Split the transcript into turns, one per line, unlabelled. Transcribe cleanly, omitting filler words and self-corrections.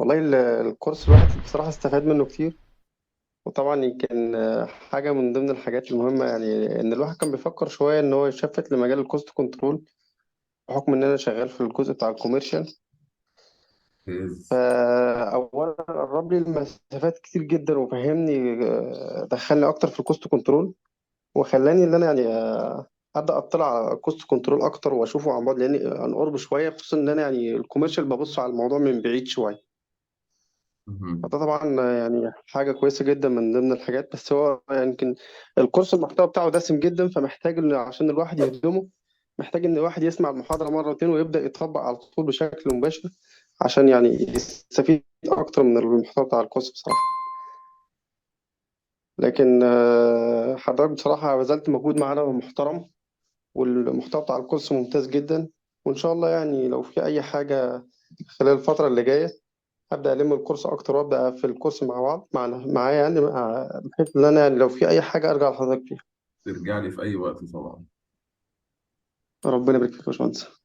والله الكورس الواحد بصراحة استفاد منه كتير. وطبعا يمكن حاجة من ضمن الحاجات المهمة، يعني إن الواحد كان بيفكر شوية إن هو يشفت لمجال الكوست كنترول، بحكم إن أنا شغال في الجزء بتاع الكوميرشال.
ممتاز.
فأولا قرب لي المسافات كتير جدا، وفهمني دخلني أكتر في الكوست كنترول، وخلاني إن أنا يعني أبدأ أطلع على الكوست كنترول أكتر وأشوفه عن بعد، لأني عن قرب شوية، خصوصا إن أنا يعني الكوميرشال ببص على الموضوع من بعيد شوية.
مهم.
فده طبعا يعني حاجة كويسة جدا من ضمن الحاجات، بس هو يمكن الكورس المحتوى بتاعه دسم جدا، فمحتاج إن عشان الواحد يهضمه محتاج إن الواحد يسمع المحاضرة مرتين ويبدأ يطبق على طول بشكل مباشر، عشان يعني يستفيد أكتر من المحتوى بتاع الكورس بصراحة. لكن حضرتك بصراحة بذلت مجهود معانا محترم، والمحتوى بتاع الكورس ممتاز جدا. وإن شاء الله يعني لو في أي حاجة خلال الفترة اللي جاية هبدأ ألم الكورس أكتر، وأبدأ في الكورس مع بعض معايا، يعني بحيث إن أنا يعني لو في أي حاجة أرجع لحضرتك فيها.
ترجع لي في أي وقت طبعا.
ربنا يبارك فيك يا باشمهندس.